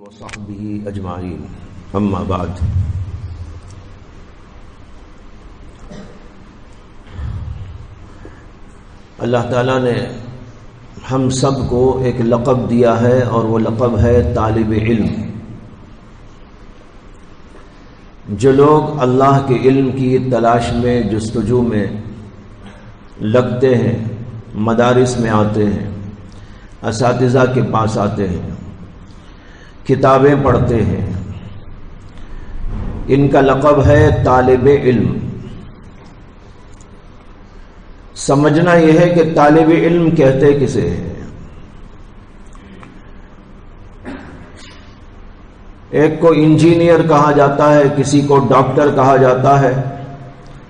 وصحبه اجمعین اما بعد۔ اللہ تعالیٰ نے ہم سب کو ایک لقب دیا ہے اور وہ لقب ہے طالب علم۔ جو لوگ اللہ کے علم کی تلاش میں جستجو میں لگتے ہیں، مدارس میں آتے ہیں، اساتذہ کے پاس آتے ہیں، کتابیں پڑھتے ہیں، ان کا لقب ہے طالب علم۔ سمجھنا یہ ہے کہ طالب علم کہتے کسے ہیں۔ ایک کو انجینئر کہا جاتا ہے، کسی کو ڈاکٹر کہا جاتا ہے،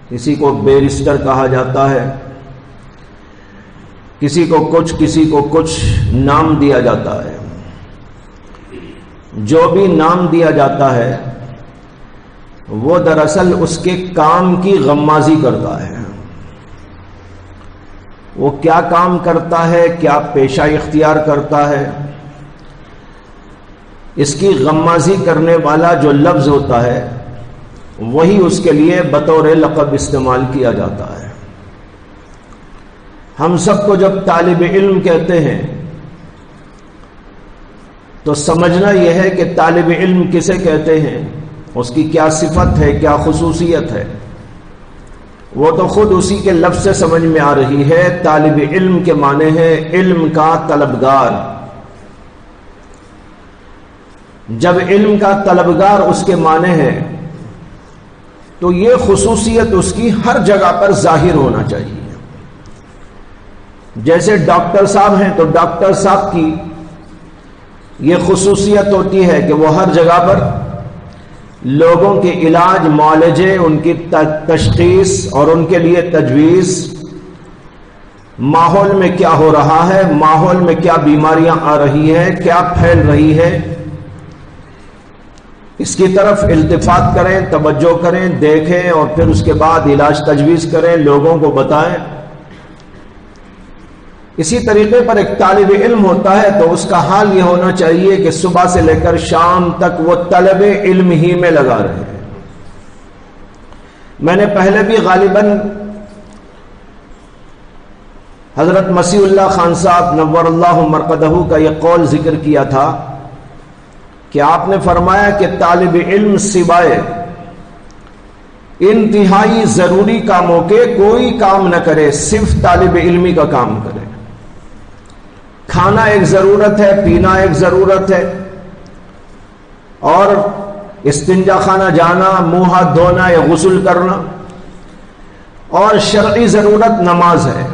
کسی کو بیرسٹر کہا جاتا ہے، کسی کو کچھ نام دیا جاتا ہے۔ جو بھی نام دیا جاتا ہے وہ دراصل اس کے کام کی غمازی کرتا ہے۔ وہ کیا کام کرتا ہے، کیا پیشہ اختیار کرتا ہے، اس کی غمازی کرنے والا جو لفظ ہوتا ہے وہی اس کے لیے بطور لقب استعمال کیا جاتا ہے۔ ہم سب کو جب طالب علم کہتے ہیں تو سمجھنا یہ ہے کہ طالب علم کسے کہتے ہیں، اس کی کیا صفت ہے، کیا خصوصیت ہے، وہ تو خود اسی کے لفظ سے سمجھ میں آ رہی ہے۔ طالب علم کے معنی ہے علم کا طلبگار۔ جب علم کا طلبگار اس کے معنی ہے تو یہ خصوصیت اس کی ہر جگہ پر ظاہر ہونا چاہیے۔ جیسے ڈاکٹر صاحب ہیں تو ڈاکٹر صاحب کی یہ خصوصیت ہوتی ہے کہ وہ ہر جگہ پر لوگوں کے علاج، معالجے، ان کی تشخیص اور ان کے لیے تجویز، ماحول میں کیا ہو رہا ہے، ماحول میں کیا بیماریاں آ رہی ہیں، کیا پھیل رہی ہے، اس کی طرف التفات کریں، توجہ کریں، دیکھیں اور پھر اس کے بعد علاج تجویز کریں، لوگوں کو بتائیں۔ اسی طریقے پر ایک طالب علم ہوتا ہے تو اس کا حال یہ ہونا چاہیے کہ صبح سے لے کر شام تک وہ طلب علم ہی میں لگا رہے۔ میں نے پہلے بھی غالباً حضرت مسیح اللہ خان صاحب نور اللہ مرقدہ کا یہ قول ذکر کیا تھا کہ آپ نے فرمایا کہ طالب علم سوائے انتہائی ضروری کاموں کے کوئی کام نہ کرے، صرف طالب علمی کا کام کرے۔ کھانا ایک ضرورت ہے، پینا ایک ضرورت ہے، اور استنجا خانہ جانا، منہ ہاتھ دھونا یا غسل کرنا، اور شرعی ضرورت نماز ہے۔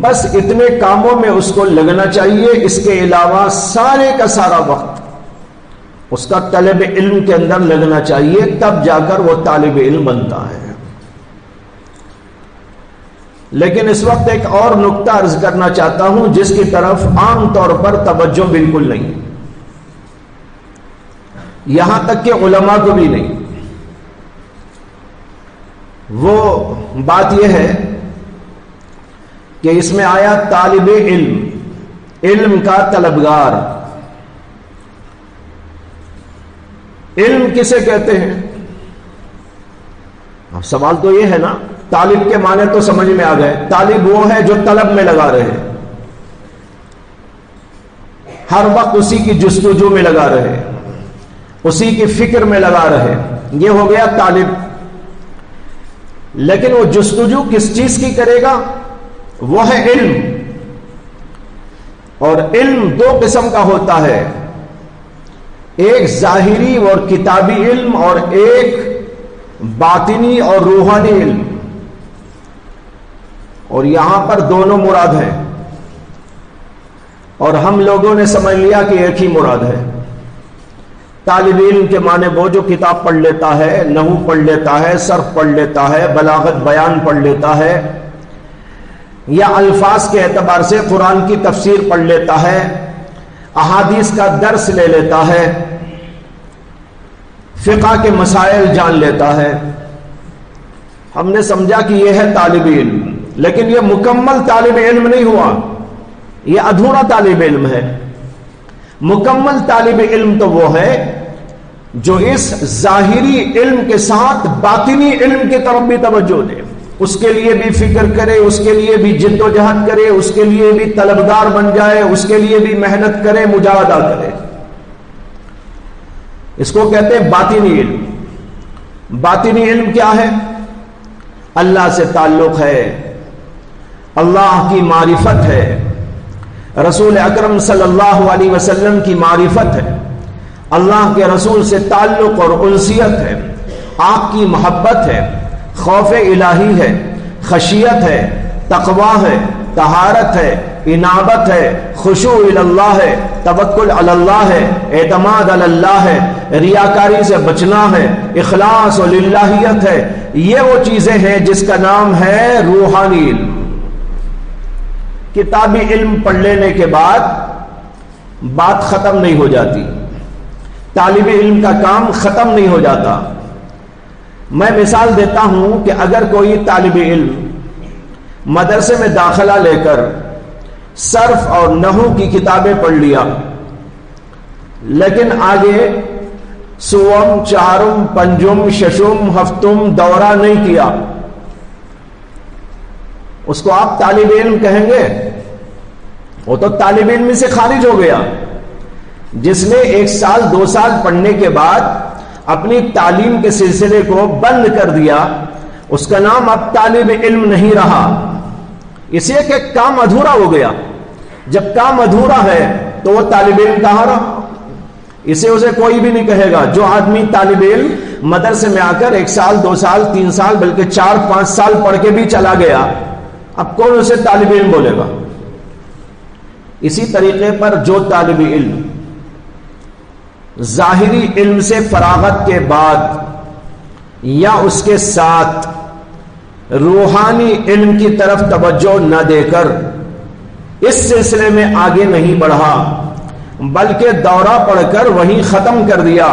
بس اتنے کاموں میں اس کو لگنا چاہیے۔ اس کے علاوہ سارے کا سارا وقت اس کا طالب علم کے اندر لگنا چاہیے، تب جا کر وہ طالب علم بنتا ہے۔ لیکن اس وقت ایک اور نقطہ عرض کرنا چاہتا ہوں جس کی طرف عام طور پر توجہ بالکل نہیں، یہاں تک کہ علماء کو بھی نہیں۔ وہ بات یہ ہے کہ اس میں آیا طالب علم، علم کا طلبگار۔ علم کسے کہتے ہیں؟ اب سوال تو یہ ہے نا، طالب کے معنی تو سمجھ میں آ گئے۔ طالب وہ ہے جو طلب میں لگا رہے، ہر وقت اسی کی جستجو میں لگا رہے، اسی کی فکر میں لگا رہے، یہ ہو گیا طالب۔ لیکن وہ جستجو کس چیز کی کرے گا؟ وہ ہے علم۔ اور علم دو قسم کا ہوتا ہے، ایک ظاہری اور کتابی علم، اور ایک باطنی اور روحانی علم۔ اور یہاں پر دونوں مراد ہیں، اور ہم لوگوں نے سمجھ لیا کہ ایک ہی مراد ہے۔ طالب علم کے معنی وہ جو کتاب پڑھ لیتا ہے، نحو پڑھ لیتا ہے، صرف پڑھ لیتا ہے، بلاغت بیان پڑھ لیتا ہے، یا الفاظ کے اعتبار سے قرآن کی تفسیر پڑھ لیتا ہے، احادیث کا درس لے لیتا ہے، فقہ کے مسائل جان لیتا ہے۔ ہم نے سمجھا کہ یہ ہے طالب علم، لیکن یہ مکمل طالب علم نہیں ہوا، یہ ادھورا طالب علم ہے۔ مکمل طالب علم تو وہ ہے جو اس ظاہری علم کے ساتھ باطنی علم کی طرف بھی توجہ دے، اس کے لیے بھی فکر کرے، اس کے لیے بھی جد و جہد کرے، اس کے لیے بھی طلبگار بن جائے، اس کے لیے بھی محنت کرے، مجاہدہ کرے۔ اس کو کہتے ہیں باطنی علم۔ باطنی علم کیا ہے؟ اللہ سے تعلق ہے، اللہ کی معرفت ہے، رسول اکرم صلی اللہ علیہ وسلم کی معرفت ہے، اللہ کے رسول سے تعلق اور انسیت ہے، آپ کی محبت ہے، خوف الہی ہے، خشیت ہے، تقوی ہے، طہارت ہے، انابت ہے، خشوع اللہ ہے، توکل علی اللہ ہے، اعتماد علی اللہ ہے، ریاکاری سے بچنا ہے، اخلاص و للہیت ہے۔ یہ وہ چیزیں ہیں جس کا نام ہے روحانی علم۔ کتابی علم پڑھ لینے کے بعد بات ختم نہیں ہو جاتی، طالب علم کا کام ختم نہیں ہو جاتا۔ میں مثال دیتا ہوں کہ اگر کوئی طالب علم مدرسے میں داخلہ لے کر صرف اور نحو کی کتابیں پڑھ لیا، لیکن آگے سوم، چہارم، پنجم، ششم، ہفتم دورہ نہیں کیا، اس کو آپ طالب علم کہیں گے؟ وہ تو طالب علم سے خارج ہو گیا۔ جس نے 1 سال 2 سال پڑھنے کے بعد اپنی تعلیم کے سلسلے کو بند کر دیا، اس کا نام اب طالب علم نہیں رہا، اس لیے کہ کام ادھورا ہو گیا۔ جب کام ادھورا ہے تو وہ طالب علم کہاں رہا؟ اسے کوئی بھی نہیں کہے گا۔ جو آدمی طالب علم مدرسے میں آ کر 1 سال 2 سال 3 سال بلکہ 4-5 سال پڑھ کے بھی چلا گیا، اب کون اسے طالب علم بولے گا؟ اسی طریقے پر جو طالب علم ظاہری علم سے فراغت کے بعد یا اس کے ساتھ روحانی علم کی طرف توجہ نہ دے کر اس سلسلے میں آگے نہیں بڑھا بلکہ دورہ پڑھ کر وہیں ختم کر دیا،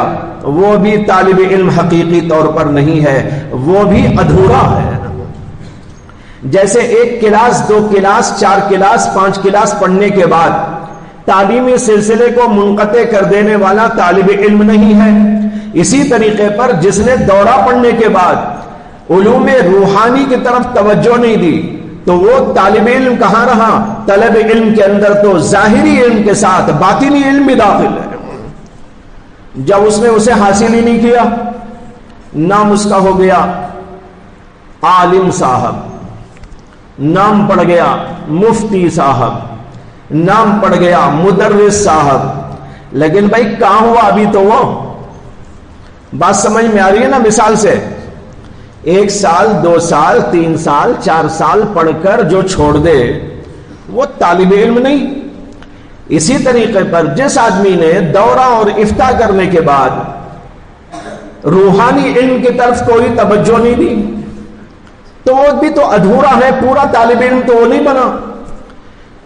وہ بھی طالب علم حقیقی طور پر نہیں ہے، وہ بھی ادھورا ہے۔ جیسے 1 کلاس 2 کلاس 4 کلاس 5 کلاس پڑھنے کے بعد تعلیمی سلسلے کو منقطع کر دینے والا طالب علم نہیں ہے، اسی طریقے پر جس نے دورہ پڑھنے کے بعد علوم روحانی کی طرف توجہ نہیں دی تو وہ طالب علم کہاں رہا؟ طلب علم کے اندر تو ظاہری علم کے ساتھ باطنی علم بھی داخل ہے۔ جب اس نے اسے حاصل ہی نہیں کیا، نام اس کا ہو گیا عالم صاحب، نام پڑ گیا مفتی صاحب، نام پڑ گیا مدرس صاحب، لیکن بھائی کہاں ہوا ابھی تو وہ؟ بات سمجھ میں آ رہی ہے نا؟ مثال سے 1 سال 2 سال 3 سال 4 سال پڑھ کر جو چھوڑ دے وہ طالب علم نہیں۔ اسی طریقے پر جس آدمی نے دورہ اور افتاء کرنے کے بعد روحانی علم کی طرف کوئی توجہ نہیں دی تو وہ بھی تو ادھورا ہے، پورا طالب علم تو وہ نہیں بنا۔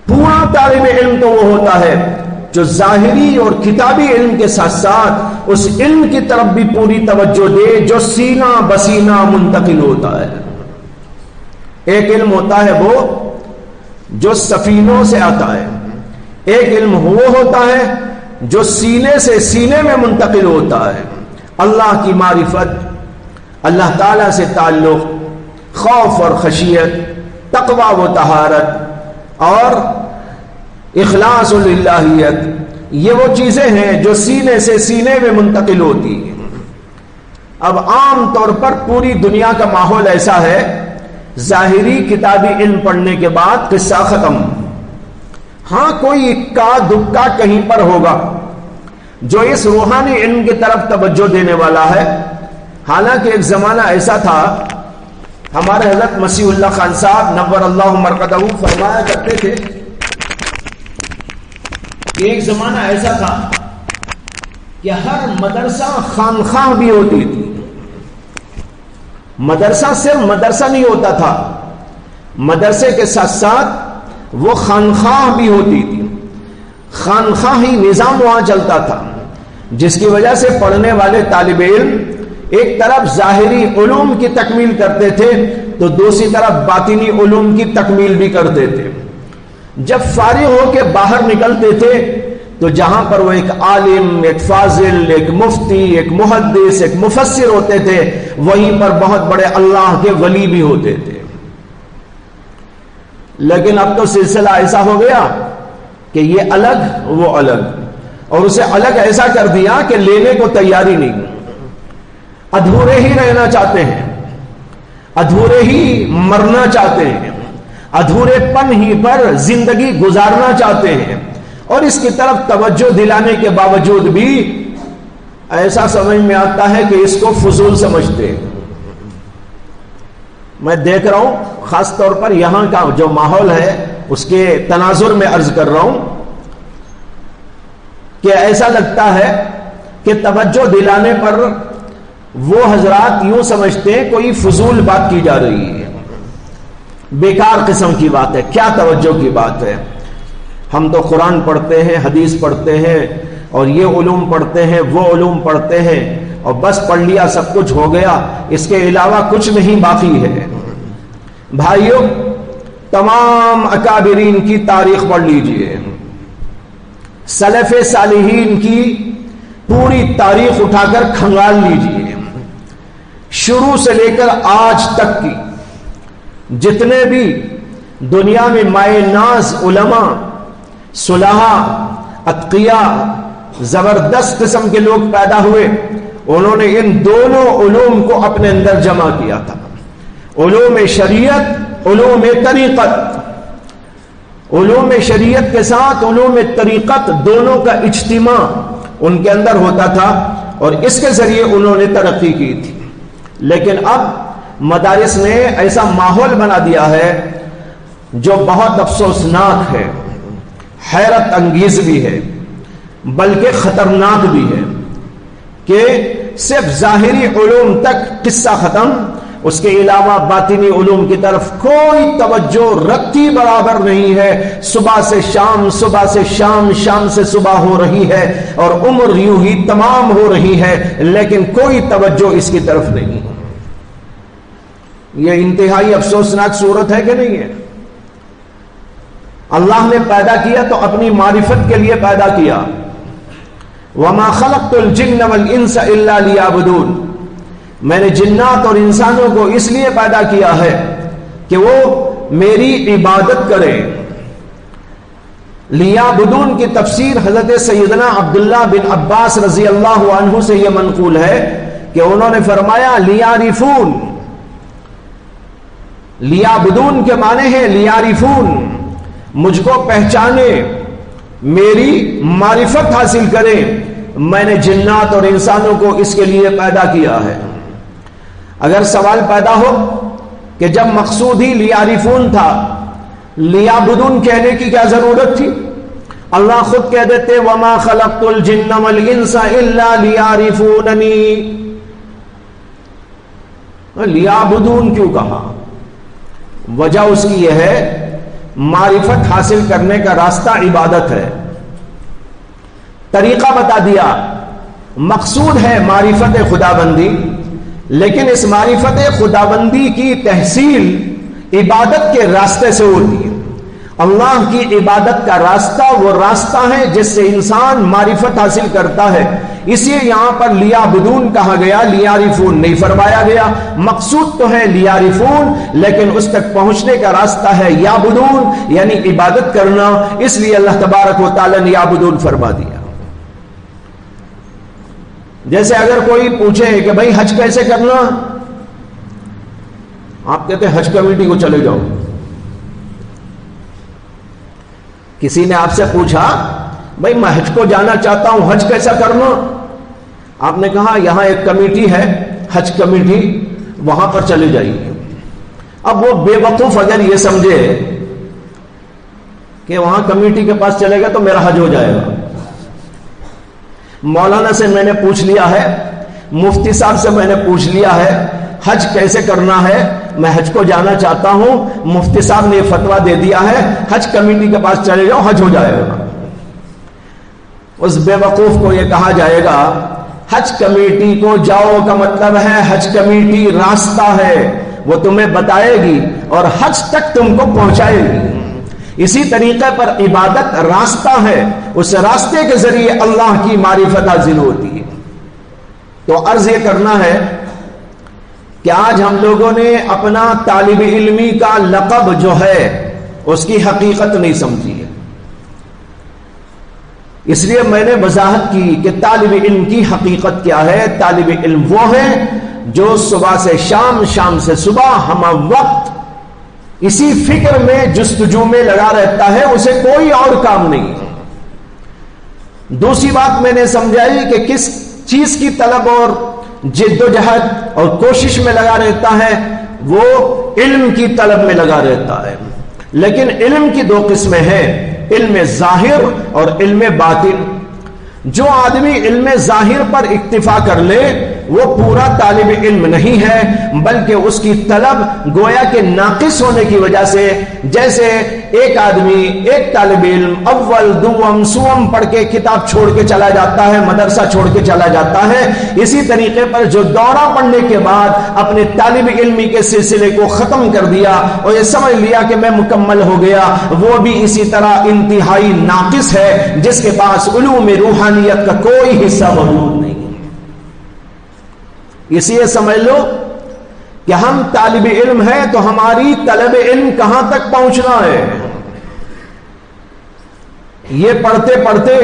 پورا طالب علم تو وہ ہوتا ہے جو ظاہری اور کتابی علم کے ساتھ ساتھ اس علم کی طرف بھی پوری توجہ دے جو سینہ بسینہ منتقل ہوتا ہے۔ ایک علم ہوتا ہے وہ جو سفینوں سے آتا ہے، ایک علم وہ ہوتا ہے جو سینے سے سینے میں منتقل ہوتا ہے۔ اللہ کی معرفت، اللہ تعالی سے تعلق، خوف اور خشیت، تقوی و طہارت اور اخلاص و للہیت، یہ وہ چیزیں ہیں جو سینے سے سینے میں منتقل ہوتی ہیں۔ اب عام طور پر پوری دنیا کا ماحول ایسا ہے، ظاہری کتابی علم پڑھنے کے بعد قصہ ختم۔ ہاں کوئی اکا دکا کہیں پر ہوگا جو اس روحانی علم کی طرف توجہ دینے والا ہے۔ حالانکہ ایک زمانہ ایسا تھا، ہمارے حضرت مسیح اللہ خان صاحب نور اللہ مرقدہ فرمایا کرتے تھے کہ ایک زمانہ ایسا تھا کہ ہر مدرسہ خانخواہ بھی ہوتی تھی۔ مدرسہ صرف مدرسہ نہیں ہوتا تھا، مدرسے کے ساتھ ساتھ وہ خانخواہ بھی ہوتی تھی۔ خانخواہی نظام وہاں چلتا تھا، جس کی وجہ سے پڑھنے والے طالب علم ایک طرف ظاہری علوم کی تکمیل کرتے تھے تو دوسری طرف باطنی علوم کی تکمیل بھی کرتے تھے۔ جب فارغ ہو کے باہر نکلتے تھے تو جہاں پر وہ ایک عالم، ایک فاضل، ایک مفتی، ایک محدث، ایک مفسر ہوتے تھے، وہیں پر بہت بڑے اللہ کے ولی بھی ہوتے تھے۔ لیکن اب تو سلسلہ ایسا ہو گیا کہ یہ الگ وہ الگ، اور اسے الگ ایسا کر دیا کہ لینے کو تیاری نہیں، ادھورے ہی رہنا چاہتے ہیں، ادھورے ہی مرنا چاہتے ہیں، ادھورے پن ہی پر زندگی گزارنا چاہتے ہیں، اور اس کی طرف توجہ دلانے کے باوجود بھی ایسا سمجھ میں آتا ہے کہ اس کو فضول سمجھتے ہیں۔ میں دیکھ رہا ہوں خاص طور پر یہاں کا جو ماحول ہے اس کے تناظر میں عرض کر رہا ہوں کہ ایسا لگتا ہے کہ توجہ دلانے پر وہ حضرات یوں سمجھتے ہیں کوئی فضول بات کی جا رہی ہے، بیکار قسم کی بات ہے، کیا توجہ کی بات ہے۔ ہم تو قرآن پڑھتے ہیں، حدیث پڑھتے ہیں، اور یہ علوم پڑھتے ہیں، وہ علوم پڑھتے ہیں، اور بس پڑھ لیا سب کچھ ہو گیا، اس کے علاوہ کچھ نہیں باقی ہے۔ بھائیوں، تمام اکابرین کی تاریخ پڑھ لیجئے، سلف صالحین کی پوری تاریخ اٹھا کر کھنگال لیجئے، شروع سے لے کر آج تک کی جتنے بھی دنیا میں مائے ناز علماء، صلحاء، اتقیاء، زبردست قسم کے لوگ پیدا ہوئے، انہوں نے ان دونوں علوم کو اپنے اندر جمع کیا تھا، علوم شریعت، علوم طریقت۔ علوم شریعت کے ساتھ علوم طریقت دونوں کا اجتماع ان کے اندر ہوتا تھا، اور اس کے ذریعے انہوں نے ترقی کی تھی۔ لیکن اب مدارس نے ایسا ماحول بنا دیا ہے جو بہت افسوسناک ہے، حیرت انگیز بھی ہے، بلکہ خطرناک بھی ہے، کہ صرف ظاہری علوم تک قصہ ختم، اس کے علاوہ باطنی علوم کی طرف کوئی توجہ رکھتی برابر نہیں ہے۔ صبح سے شام، صبح سے شام، شام سے صبح ہو رہی ہے، اور عمر یوں ہی تمام ہو رہی ہے، لیکن کوئی توجہ اس کی طرف نہیں۔ یہ انتہائی افسوسناک صورت ہے کہ نہیں ہے؟ اللہ نے پیدا کیا تو اپنی معرفت کے لیے پیدا کیا، وَمَا خَلَقْتُ الْجِنَّ وَالْإِنسَ إِلَّا لِيَعْبُدُونَ، میں نے جنات اور انسانوں کو اس لیے پیدا کیا ہے کہ وہ میری عبادت کریں۔ لیعبدون کی تفسیر حضرت سیدنا عبداللہ بن عباس رضی اللہ عنہ سے یہ منقول ہے کہ انہوں نے فرمایا لیعرفون، لیعبدون کے معنی ہے لیعرفون، مجھ کو پہچانے، میری معرفت حاصل کریں، میں نے جنات اور انسانوں کو اس کے لیے پیدا کیا ہے۔ اگر سوال پیدا ہو کہ جب مقصود ہی لیعرفون تھا، لیعبدون کہنے کی کیا ضرورت تھی؟ اللہ خود کہہ دیتے وَمَا خَلَقْتُ الْجِنَّ وَالْإِنسَ إِلَّا لِيَعْرِفُونَنِي، لیعبدون کیوں کہا؟ وجہ اس کی یہ ہے معرفت حاصل کرنے کا راستہ عبادت ہے، طریقہ بتا دیا، مقصود ہے معرفت خداوندی، لیکن اس معرفت خداوندی کی تحصیل عبادت کے راستے سے ہوتی ہے۔ اللہ کی عبادت کا راستہ وہ راستہ ہے جس سے انسان معرفت حاصل کرتا ہے، اس لیے یہاں پر لیعبدون کہا گیا، لیعرفون نہیں فرمایا گیا۔ مقصود تو ہے لیعرفون، لیکن اس تک پہنچنے کا راستہ ہے یعبدون، یعنی عبادت کرنا، اس لیے اللہ تبارک و تعالی نے یعبدون فرما دیا۔ جیسے اگر کوئی پوچھے کہ بھائی حج کیسے کرنا، آپ کہتے ہیں حج کمیٹی کو چلے جاؤ۔ کسی نے آپ سے پوچھا بھائی میں حج کو جانا چاہتا ہوں، حج کیسا کرنا؟ آپ نے کہا یہاں ایک کمیٹی ہے، حج کمیٹی، وہاں پر چلے جائیے۔ اب وہ بے وقوف اگر یہ سمجھے کہ وہاں کمیٹی کے پاس چلے گا تو میرا حج ہو جائے گا۔ مولانا سے میں نے پوچھ لیا ہے، مفتی صاحب سے میں نے پوچھ لیا ہے حج کیسے کرنا ہے، میں حج کو جانا چاہتا ہوں، مفتی صاحب نے فتویٰ دے دیا ہے حج کمیٹی کے پاس چلے جاؤ، حج ہو جائے گا۔ اس بے وقوف کو یہ کہا جائے گا حج کمیٹی کو جاؤ کا مطلب ہے حج کمیٹی راستہ ہے، وہ تمہیں بتائے گی اور حج تک تم کو پہنچائے گی۔ اسی طریقے پر عبادت راستہ ہے، اس راستے کے ذریعے اللہ کی معرفت حاصل ہوتی ہے۔ تو عرض یہ کرنا ہے کہ آج ہم لوگوں نے اپنا طالب علمی کا لقب جو ہے اس کی حقیقت نہیں سمجھی ہے، اس لیے میں نے وضاحت کی کہ طالب علم کی حقیقت کیا ہے۔ طالب علم وہ ہے جو صبح سے شام، شام سے صبح، ہم وقت اسی فکر میں، جستجو میں لگا رہتا ہے، اسے کوئی اور کام نہیں ہے۔ دوسری بات میں نے سمجھائی کہ کس چیز کی طلب اور جد و جہد اور کوشش میں لگا رہتا ہے، وہ علم کی طلب میں لگا رہتا ہے۔ لیکن علم کی دو قسمیں ہیں، علم ظاہر اور علم باطن۔ جو آدمی علم ظاہر پر اکتفا کر لے وہ پورا طالب علم نہیں ہے، بلکہ اس کی طلب گویا کہ ناقص ہونے کی وجہ سے، جیسے ایک آدمی، ایک طالب علم اول دوم سوم پڑھ کے کتاب چھوڑ کے چلا جاتا ہے، مدرسہ چھوڑ کے چلا جاتا ہے، اسی طریقے پر جو دورہ پڑھنے کے بعد اپنے طالب علمی کے سلسلے کو ختم کر دیا اور یہ سمجھ لیا کہ میں مکمل ہو گیا، وہ بھی اسی طرح انتہائی ناقص ہے، جس کے پاس علوم روحانیت کا کوئی حصہ موجود نہیں۔ اس لیے سمجھ لو کہ ہم طالب علم ہیں تو ہماری طلب علم کہاں تک پہنچنا ہے، یہ پڑھتے پڑھتے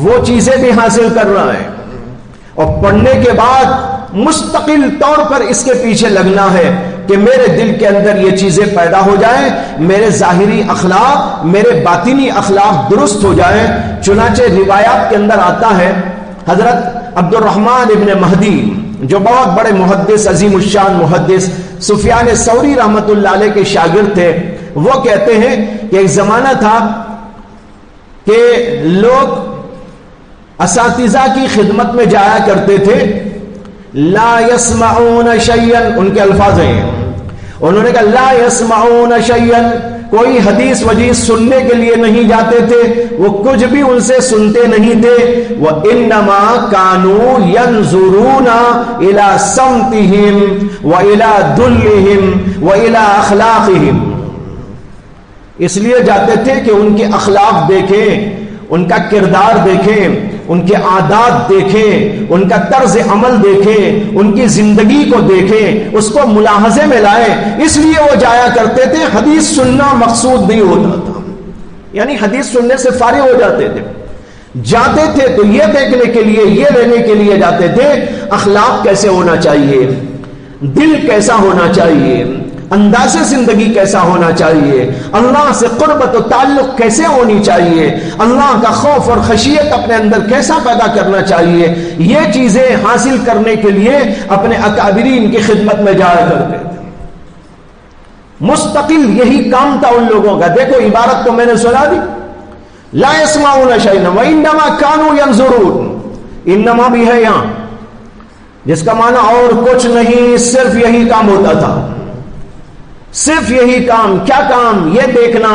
وہ چیزیں بھی حاصل کرنا ہے، اور پڑھنے کے بعد مستقل طور پر اس کے پیچھے لگنا ہے کہ میرے دل کے اندر یہ چیزیں پیدا ہو جائیں، میرے ظاہری اخلاق، میرے باطنی اخلاق درست ہو جائیں۔ چنانچہ روایات کے اندر آتا ہے، حضرت عبد الرحمن ابن مہدی جو بہت بڑے محدث، عظیم الشان محدث، سفیان ثوری رحمت اللہ علیہ کے شاگرد تھے، وہ کہتے ہیں کہ ایک زمانہ تھا کہ لوگ اساتذہ کی خدمت میں جایا کرتے تھے، لا يسمعون شيئا، ان کے الفاظ ہیں، انہوں نے کہا لا يسمعون شيئا، کوئی حدیث وجیز سننے کے لیے نہیں جاتے تھے، وہ کچھ بھی ان سے سنتے نہیں تھے، وَإِنَّمَا كَانُوا يَنْظُرُونَ إِلَى صَمْتِهِمْ وَإِلَى دُلِّهِمْ وَإِلَى أَخْلَاقِهِمْ، اس لیے جاتے تھے کہ ان کے اخلاق دیکھیں، ان کا کردار دیکھیں، ان کے عادات دیکھیں، ان کا طرز عمل دیکھیں، ان کی زندگی کو دیکھیں، اس کو ملاحظے میں لائیں۔ اس لیے وہ جایا کرتے تھے، حدیث سننا مقصود نہیں ہوتا تھا، یعنی حدیث سننے سے فارغ ہو جاتے تھے، جاتے تھے تو یہ دیکھنے کے لیے، یہ لینے کے لیے جاتے تھے اخلاق کیسے ہونا چاہیے، دل کیسا ہونا چاہیے، انداز زندگی کیسا ہونا چاہیے، اللہ سے قربت و تعلق کیسے ہونی چاہیے، اللہ کا خوف اور خشیت اپنے اندر کیسا پیدا کرنا چاہیے، یہ چیزیں حاصل کرنے کے لیے اپنے اکابرین کی خدمت میں جایا کرتے تھے۔ مستقل یہی کام تھا ان لوگوں کا۔ دیکھو عبارت تو میں نے سنا دی، لا يسمعون شيئا وانما كانوا ينظرون، انما بھی ہے یہاں، جس کا معنی اور کچھ نہیں، صرف یہی کام ہوتا تھا، صرف یہی کام۔ کیا کام؟ یہ دیکھنا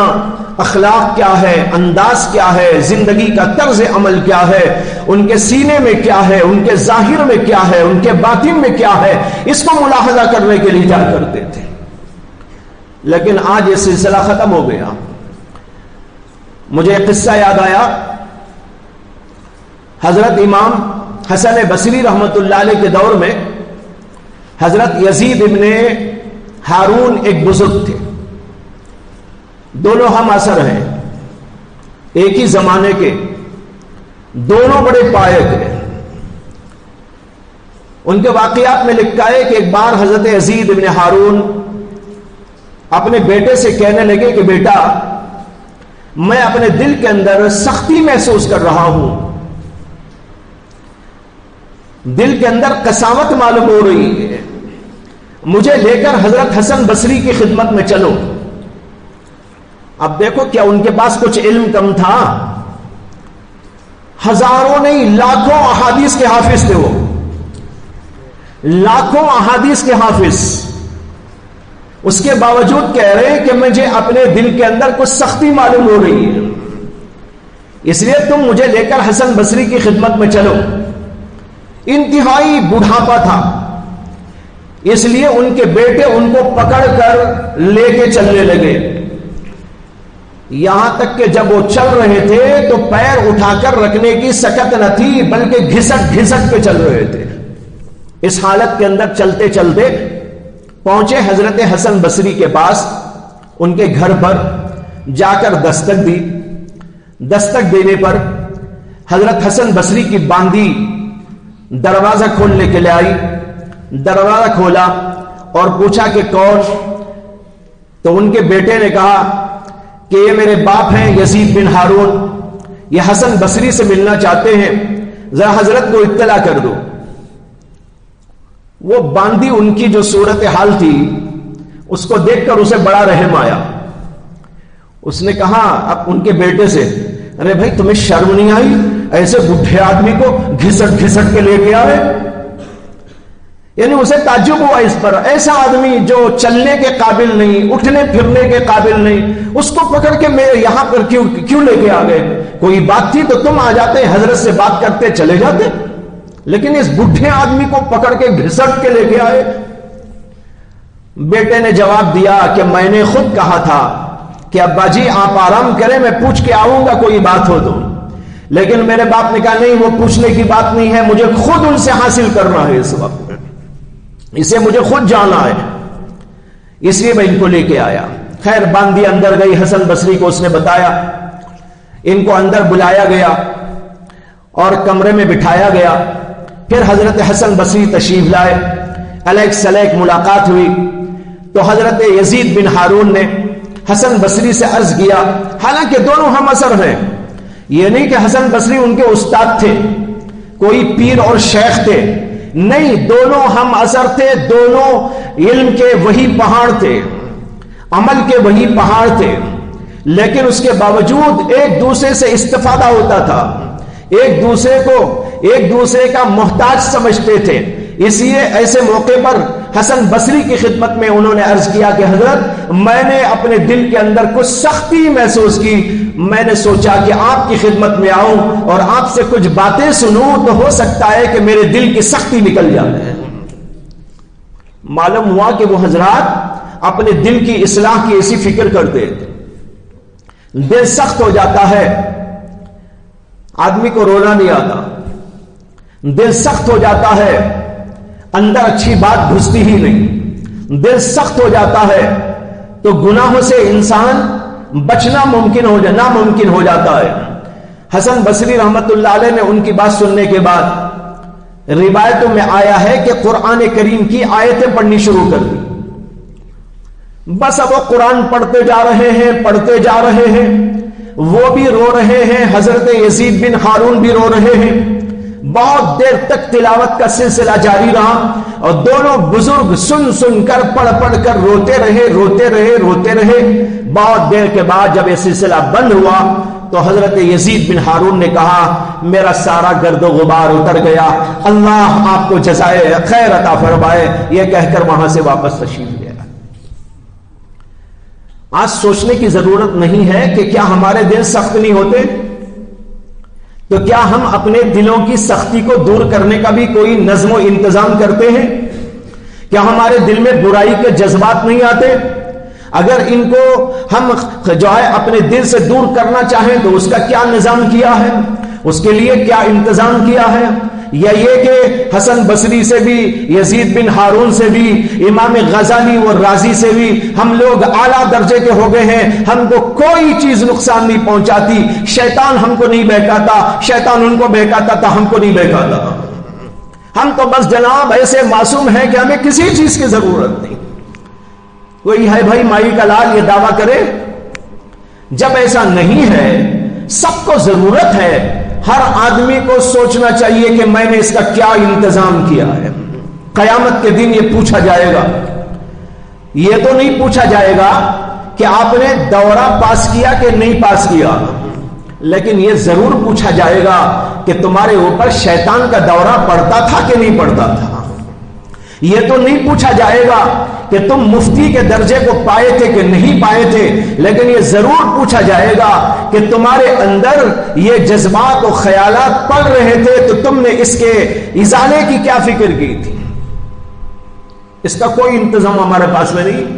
اخلاق کیا ہے، انداز کیا ہے، زندگی کا طرز عمل کیا ہے، ان کے سینے میں کیا ہے، ان کے ظاہر میں کیا ہے، ان کے باطن میں کیا ہے، اس کو ملاحظہ کرنے کے لیے جایا کرتے تھے۔ لیکن آج یہ سلسلہ ختم ہو گیا۔ مجھے ایک قصہ یاد آیا، حضرت امام حسن بصری رحمت اللہ علیہ کے دور میں حضرت یزید ابن ہارون ایک بزرگ تھے، دونوں ہم عصر ہیں، ایک ہی زمانے کے، دونوں بڑے پائے تھے۔ ان کے واقعات میں لکھا ہے کہ ایک بار حضرت یزید ابن ہارون اپنے بیٹے سے کہنے لگے کہ بیٹا، میں اپنے دل کے اندر سختی محسوس کر رہا ہوں، دل کے اندر قساوت معلوم ہو رہی ہے، مجھے لے کر حضرت حسن بصری کی خدمت میں چلو۔ اب دیکھو کیا ان کے پاس کچھ علم کم تھا؟ ہزاروں نہیں لاکھوں احادیث کے حافظ تھے، وہ لاکھوں احادیث کے حافظ، اس کے باوجود کہہ رہے ہیں کہ مجھے اپنے دل کے اندر کچھ سختی معلوم ہو رہی ہے، اس لیے تم مجھے لے کر حسن بصری کی خدمت میں چلو۔ انتہائی بڑھاپا تھا، اس لیے ان کے بیٹے ان کو پکڑ کر لے کے چلنے لگے۔ یہاں تک کہ جب وہ چل رہے تھے تو پیر اٹھا کر رکھنے کی سکت نہ تھی، بلکہ گھسٹ گھسٹ کے چل رہے تھے۔ اس حالت کے اندر چلتے چلتے پہنچے حضرت حسن بصری کے پاس، ان کے گھر پر جا کر دستک دی۔ دستک دینے پر حضرت حسن بصری کی باندی دروازہ کھولنے کے لیے آئی۔ دروازہ کھولا اور پوچھا کہ کون؟ تو ان کے بیٹے نے کہا کہ یہ میرے باپ ہیں یزید بن ہارون، یہ حسن بصری سے ملنا چاہتے ہیں، ذرا حضرت کو اطلاع کر دو۔ وہ باندی ان کی جو صورتحال تھی اس کو دیکھ کر اسے بڑا رحم آیا۔ اس نے کہا اب ان کے بیٹے سے، ارے بھائی تمہیں شرم نہیں آئی ایسے بڈھے آدمی کو گھسٹ گھسٹ کے لے کے آئے؟ یعنی اسے تعجب ہوا اس پر، ایسا آدمی جو چلنے کے قابل نہیں، اٹھنے پھرنے کے قابل نہیں، اس کو پکڑ کے میرے یہاں پر کیوں لے کے آ گئے؟ کوئی بات تھی تو تم آ جاتے، حضرت سے بات کرتے چلے جاتے، لیکن اس بڈھے آدمی کو پکڑ کے گھسٹ کے لے کے آئے۔ بیٹے نے جواب دیا کہ میں نے خود کہا تھا کہ ابا جی آپ آرام کریں، میں پوچھ کے آؤں گا کوئی بات ہو تو، لیکن میرے باپ نے کہا نہیں وہ پوچھنے کی بات نہیں ہے، مجھے خود ان سے حاصل کرنا ہے، اس وقت اسے مجھے خود جانا ہے، اس لیے میں ان کو لے کے آیا۔ خیر باندی اندر گئی، حسن بصری کو اس نے بتایا، ان کو اندر بلایا گیا اور کمرے میں بٹھایا گیا۔ پھر حضرت حسن بصری تشریف لائے، الیک سلیک ملاقات ہوئی تو حضرت یزید بن ہارون نے حسن بصری سے عرض کیا، حالانکہ دونوں ہم اثر ہیں، یہ نہیں کہ حسن بصری ان کے استاد تھے، کوئی پیر اور شیخ تھے، نہیں، دونوں ہم اثر تھے، دونوں علم کے وہی پہاڑ تھے، عمل کے وہی پہاڑ تھے، لیکن اس کے باوجود ایک دوسرے سے استفادہ ہوتا تھا، ایک دوسرے کا محتاج سمجھتے تھے۔ اس لیے ایسے موقع پر حسن بصری کی خدمت میں انہوں نے عرض کیا کہ حضرت میں نے اپنے دل کے اندر کچھ سختی محسوس کی، میں نے سوچا کہ آپ کی خدمت میں آؤں اور آپ سے کچھ باتیں سنوں تو ہو سکتا ہے کہ میرے دل کی سختی نکل جائے۔ معلوم ہوا کہ وہ حضرات اپنے دل کی اصلاح کی ایسی فکر کرتے تھے۔ دل سخت ہو جاتا ہے، آدمی کو رونا نہیں آتا، دل سخت ہو جاتا ہے، اندر اچھی بات گھستی ہی نہیں، دل سخت ہو جاتا ہے تو گناہوں سے انسان بچنا ناممکن ہو جاتا ہے۔ حسن بصری رحمت اللہ علیہ نے ان کی بات سننے کے بعد روایتوں میں آیا ہے کہ قرآن کریم کی آیتیں پڑھنی شروع کر دی۔ بس اب وہ قرآن پڑھتے جا رہے ہیں، وہ بھی رو رہے ہیں، حضرت یزید بن ہارون بھی رو رہے ہیں۔ بہت دیر تک تلاوت کا سلسلہ جاری رہا اور دونوں بزرگ سن کر پڑھ کر روتے رہے۔ بہت دیر کے بعد جب یہ سلسلہ بند ہوا تو حضرت یزید بن ہارون نے کہا میرا سارا گرد و غبار اتر گیا، اللہ آپ کو جزائے خیر عطا فرمائے، یہ کہہ کر وہاں سے واپس تشریف لے آئے۔ آج سوچنے کی ضرورت نہیں ہے کہ کیا ہمارے دل سخت نہیں ہوتے؟ تو کیا ہم اپنے دلوں کی سختی کو دور کرنے کا بھی کوئی نظم و انتظام کرتے ہیں؟ کیا ہمارے دل میں برائی کے جذبات نہیں آتے؟ اگر ان کو ہم جو ہے اپنے دل سے دور کرنا چاہیں تو اس کا کیا نظام کیا ہے، اس کے لیے کیا انتظام کیا ہے؟ یا یہ کہ حسن بصری سے بھی، یزید بن ہارون سے بھی، امام غزالی اور رازی سے بھی ہم لوگ اعلیٰ درجے کے ہو گئے ہیں، ہم کو کوئی چیز نقصان نہیں پہنچاتی، شیطان ہم کو نہیں بہکاتا، شیطان ان کو بہکاتا تھا، ہم کو نہیں بہکاتا، ہم تو بس جناب ایسے معصوم ہیں کہ ہمیں کسی چیز کی ضرورت نہیں۔ کوئی ہے بھائی مائی کا لال یہ دعویٰ کرے؟ جب ایسا نہیں ہے، سب کو ضرورت ہے، ہر آدمی کو سوچنا چاہیے کہ میں نے اس کا کیا انتظام کیا ہے۔ قیامت کے دن یہ پوچھا جائے گا، یہ تو نہیں پوچھا جائے گا کہ آپ نے دورہ پاس کیا کہ نہیں پاس کیا، لیکن یہ ضرور پوچھا جائے گا کہ تمہارے اوپر شیطان کا دورہ پڑتا تھا کہ نہیں پڑتا تھا۔ یہ تو نہیں پوچھا جائے گا کہ تم مفتی کے درجے کو پائے تھے کہ نہیں پائے تھے، لیکن یہ ضرور پوچھا جائے گا کہ تمہارے اندر یہ جذبات و خیالات پڑ رہے تھے تو تم نے اس کے ازالے کی کیا فکر کی تھی۔ اس کا کوئی انتظام ہمارے پاس میں نہیں،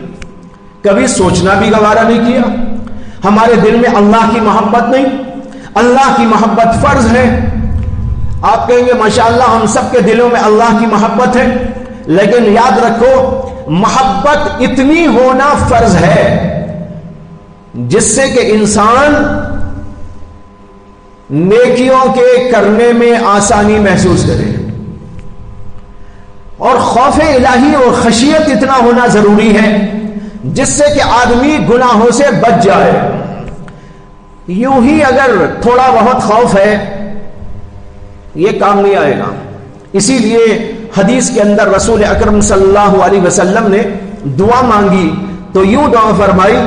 کبھی سوچنا بھی گوارا نہیں کیا۔ ہمارے دل میں اللہ کی محبت نہیں. اللہ کی محبت فرض ہے. آپ کہیں گے ماشاءاللہ ہم سب کے دلوں میں اللہ کی محبت ہے، لیکن یاد رکھو محبت اتنی ہونا فرض ہے جس سے کہ انسان نیکیوں کے کرنے میں آسانی محسوس کرے. اور خوف الہی اور خشیت اتنا ہونا ضروری ہے جس سے کہ آدمی گناہوں سے بچ جائے. یوں ہی اگر تھوڑا بہت خوف ہے یہ کام نہیں آئے گا. اسی لیے حدیث کے اندر رسول اکرم صلی اللہ علیہ وسلم نے دعا مانگی تو یوں دعا فرمائی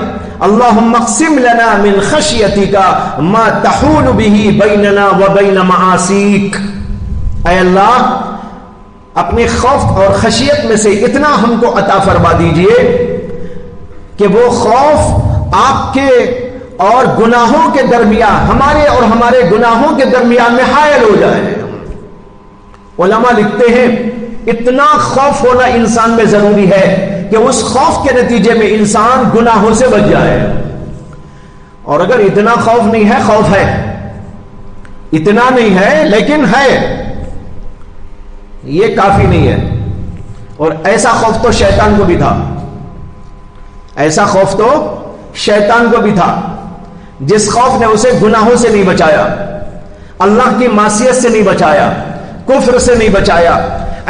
اللہم اقسم لنا من خشیتک ما تحول به بیننا وبین معاصیک. اے اللہ اپنے خوف اور خشیت میں سے اتنا ہم کو عطا فرما دیجئے کہ وہ خوف آپ کے اور گناہوں کے درمیان، ہمارے اور ہمارے گناہوں کے درمیان میں حائل ہو جائے. علماء لکھتے ہیں اتنا خوف ہونا انسان میں ضروری ہے کہ اس خوف کے نتیجے میں انسان گناہوں سے بچ جائے. اور اگر اتنا خوف نہیں ہے، خوف ہے، اتنا نہیں ہے لیکن ہے، یہ کافی نہیں ہے. اور ایسا خوف تو شیطان کو بھی تھا، ایسا خوف تو شیطان کو بھی تھا جس خوف نے اسے گناہوں سے نہیں بچایا، اللہ کی معصیت سے نہیں بچایا، کفر سے نہیں بچایا.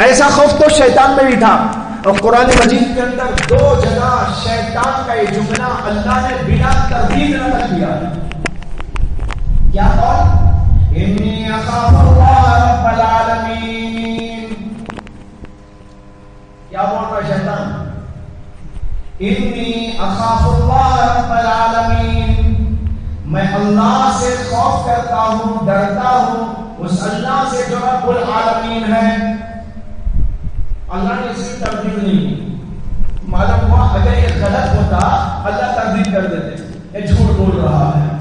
ایسا خوف تو شیطان میں بھی تھا. اور قرآن مجید کے اندر 2 جگہ شیطان کا یہ جملہ اللہ نے بنا تردید رکھ دیا. کیا قول؟ انی اخاف اللہ رب العالمین. کیا بول رہا ہے شیطان؟ انی اخاف اللہ رب العالمین، میں اللہ سے خوف کرتا ہوں، ڈرتا ہوں اس اللہ سے جو رب العالمین ہے. اللہ نے اس کی تردید نہیں. معلوم ہوا اگر یہ غلط ہوتا اللہ تردید کر دیتے یہ جھوٹ بول رہا ہے.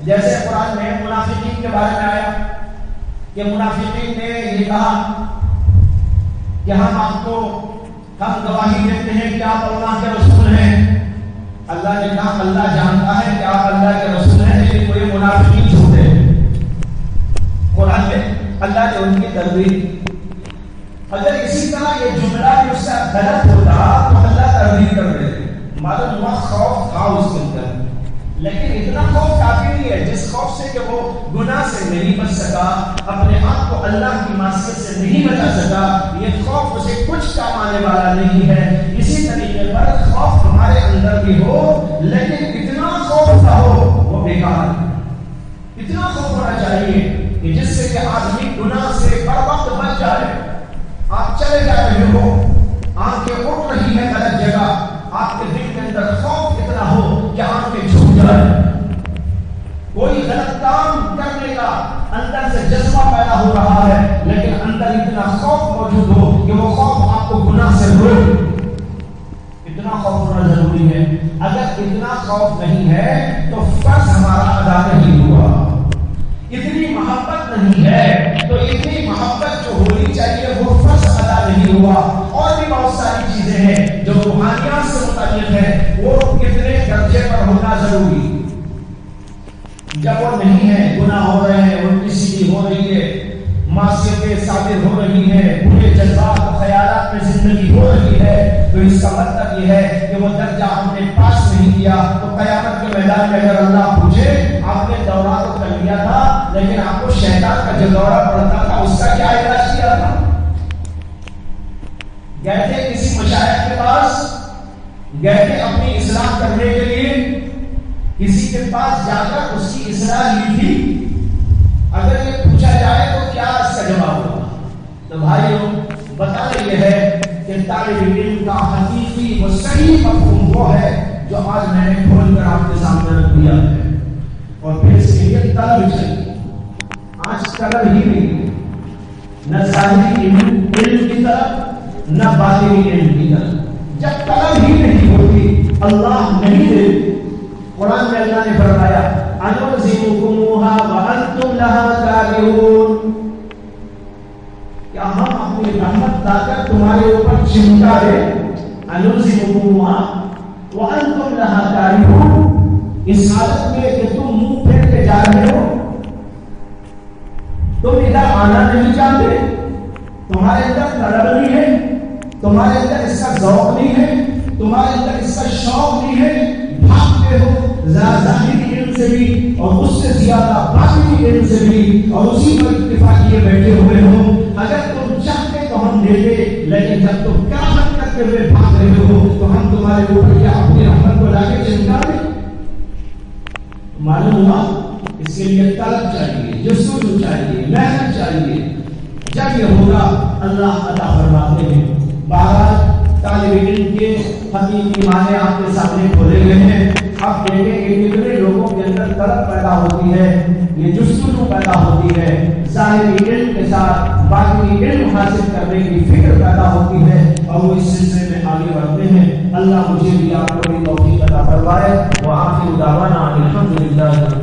جیسے قرآن میں منافقین کے بارے میں آیا کہ منافقین نے یہ کہا کہ ہم گواہی دیتے ہیں کہ آپ اللہ کے رسول ہیں. اللہ نے کہا اللہ جانتا ہے کہ آپ اللہ کے رسول ہیں لیکن کوئی منافقین جھوٹے. قرآن میں اللہ نے ان کی تردید. اگر اسی طرح یہ جملہ بھی اس سے غلط ہوتا تو اللہ تردید کر دیتے. معلوم ہوا خوف تھا اس کے اندر، لیکن اتنا خوف کافی نہیں ہے جس خوف سے کہ وہ گناہ سے نہیں بچ سکا، اپنے آپ کو اللہ کی معصیت سے نہیں بچا سکا. یہ خوف اسے کچھ کام آنے والا نہیں ہے. اسی طریقے پر خوف ہمارے اندر بھی ہو لیکن اتنا خوف نہ ہو وہ بیکار. اتنا خوف ہونا چاہیے کہ جس سے کہ آدمی گناہ سے بر وقت بچ جائے. آپ چلے جا رہے ہو، آنکھیں اٹھ رہی ہے غلط جگہ، آپ کے دل کے اندر خوف اتنا ہو کہ آنکھیں جھک جائے. کوئی غلط کام کرنے کا اندر سے جذبہ پیدا ہو رہا ہے لیکن اندر اتنا خوف موجود ہو کہ وہ خوف آپ کو گناہ سے روکے. اتنا خوف ہونا ضروری ہے. اگر اتنا خوف نہیں ہے تو فرض ہمارا ادا نہیں ہوا. اتنی محبت نہیں ہے تو اتنی محبت جو ہونی چاہیے وہ فرض ادا نہیں ہوا. اور بھی بہت ساری چیزیں ہیں جو روحانیات سے متعلق ہے وہ کتنے درجے پر ہونا ضروری. جب وہ نہیں ہے، گناہ ہو رہے ہیں، الٹی سیدھی ہو رہی ہے، معصیتیں صادر ہو رہی ہے، برے جذبات و خیالات میں زندگی ہو رہی ہے، تو اس کا مطلب یہ ہے کہ وہ درجہ ہم نے پاس نہیں کیا. تو قیامت کے میدان میں اگر اللہ پوچھے آپ نے دورہ تو کر لیا تھا لیکن آپ کو شیطان کا جو دورہ پڑتا تھا اس کا کیا علاج کیا تھا؟ گئے تھے کسی مشائخ کے پاس، گئے تھے اپنی اصلاح کرنے کے لیے، کسی کے پاس جا کر اس کی اصلاح لی تھی؟ اگر یہ پوچھا جائے تو کیا اس کا جواب ہوگا؟ تو بھائیوں بتانا یہ ہے کہ طالب علم کا حقیقی و صحیح مفہوم وہ ہے جو آج میں نے کھول کر آپ کے سامنے رکھ دیا ہے. اور پھر اس کے لیے طلب چاہیے. آج طلب ہی نہیں، نہ ظاہری علم کی طرف نہ باطنی علم کی طرف. جب طلب ہی نہیں ہوتی اللہ نہیں دے. قرآن میں اللہ نے فرمایا انُلزِمُكُمُوهَا وَأَنْتُمْ لَهَا كَارِهُونَ. کیا ہم اپنی رحمت لا کر تمہارے اوپر چمٹا دیں؟ انُلزِمُكُمُوهَا وَأَنْتُمْ لَهَا كَارِهُونَ. اس حالت میں کہ تم منہ پھیر کے جا رہے ہو، تم ادھر آنا نہیں چاہتے، تمہارے اندر طلب نہیں ہے، تمہارے اندر اس کا ذوق نہیں ہے، تمہارے اندر اس کا شوق نہیں ہے، بھاگتے ہو ظاہری علم سے بھی اور اس سے زیادہ باطنی علم سے بھی، اور اسی پر اکتفا کیے بیٹھے ہوئے ہو۔ اگر تم چاہتے تو ہم دیتے، لیکن جب تم کراہت کرتے ہوئے بھاگ رہے ہو تو ہم تمہارے اوپر کیا اپنی رحمت کو لا کے چمکا دیں؟ معلوم ہوا؟ اس کے لیے طلب چاہیے، جستجو چاہیے، محنت چاہیے۔ جب یہ ہوگا اللہ عطا فرماتے ہیں۔ بہرحال طالب علم کے حقیقی معنی آپ کے سامنے کھولے گئے ہیں۔ اب دیکھیں کہ کتنے لوگوں کے اندر طلب پیدا ہوتی ہے، یہ جستجو پیدا ہوتی ہے، ظاہری علم کے ساتھ باطنی علم حاصل کرنے کی فکر پیدا ہوتی ہے، اور وہ اس سلسلے میں آگے بڑھتے ہیں۔ اللہ مجھے بھی آپ کو بھی توفیق عطا فرمائے۔ وآخر دعوانا الحمدللہ۔